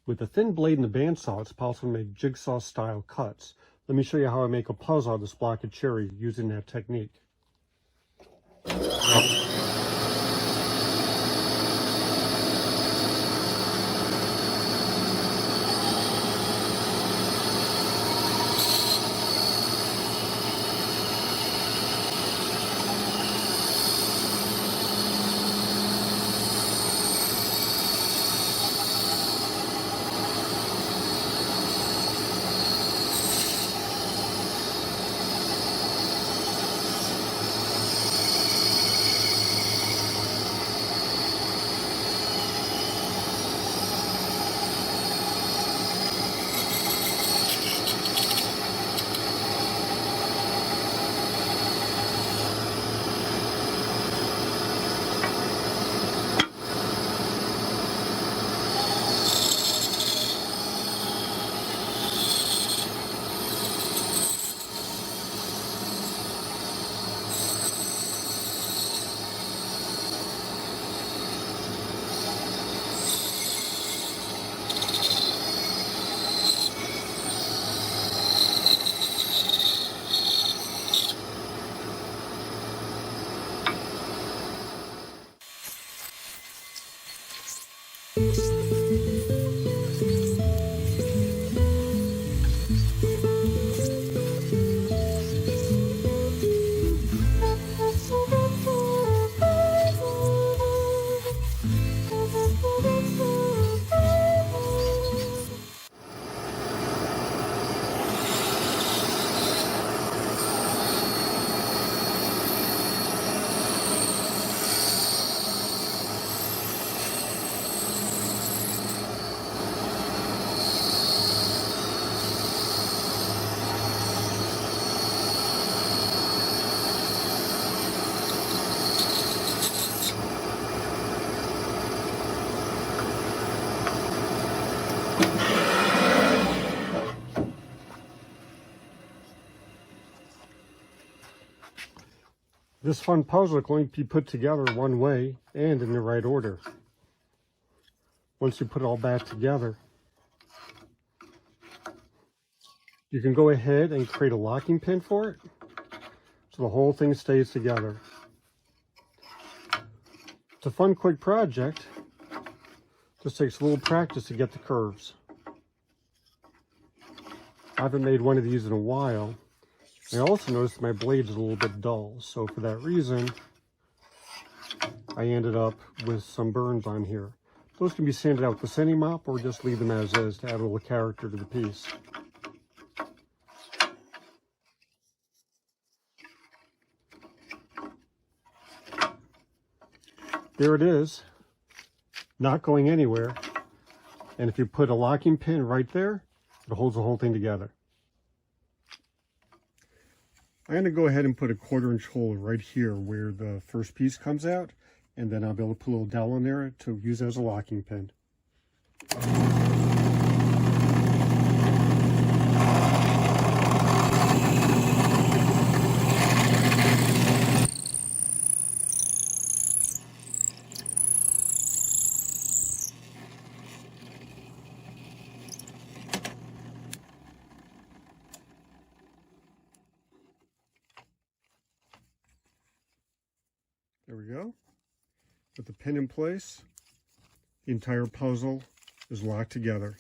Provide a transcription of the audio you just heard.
With a thin blade and a bandsaw, it's possible to make jigsaw-style cuts. Let me show you how I make a puzzle out of this block of cherry using that technique. This fun puzzle can only be put together one way and in the right order. Once you put it all back together, you can go ahead and create a locking pin for it so the whole thing stays together. It's a fun, quick project. Just takes a little practice to get the curves. I haven't made one of these in a while. I also noticed my blade's a little bit dull, so for that reason, I ended up with some burns on here. Those can be sanded out with the sanding mop or just leave them as is to add a little character to the piece. There it is, not going anywhere. And if you put a locking pin right there, it holds the whole thing together. I'm going to go ahead and put a 1/4-inch hole right here where the first piece comes out, and then I'll be able to put a little dowel in there to use as a locking pin. There we go. With the pin in place, the entire puzzle is locked together.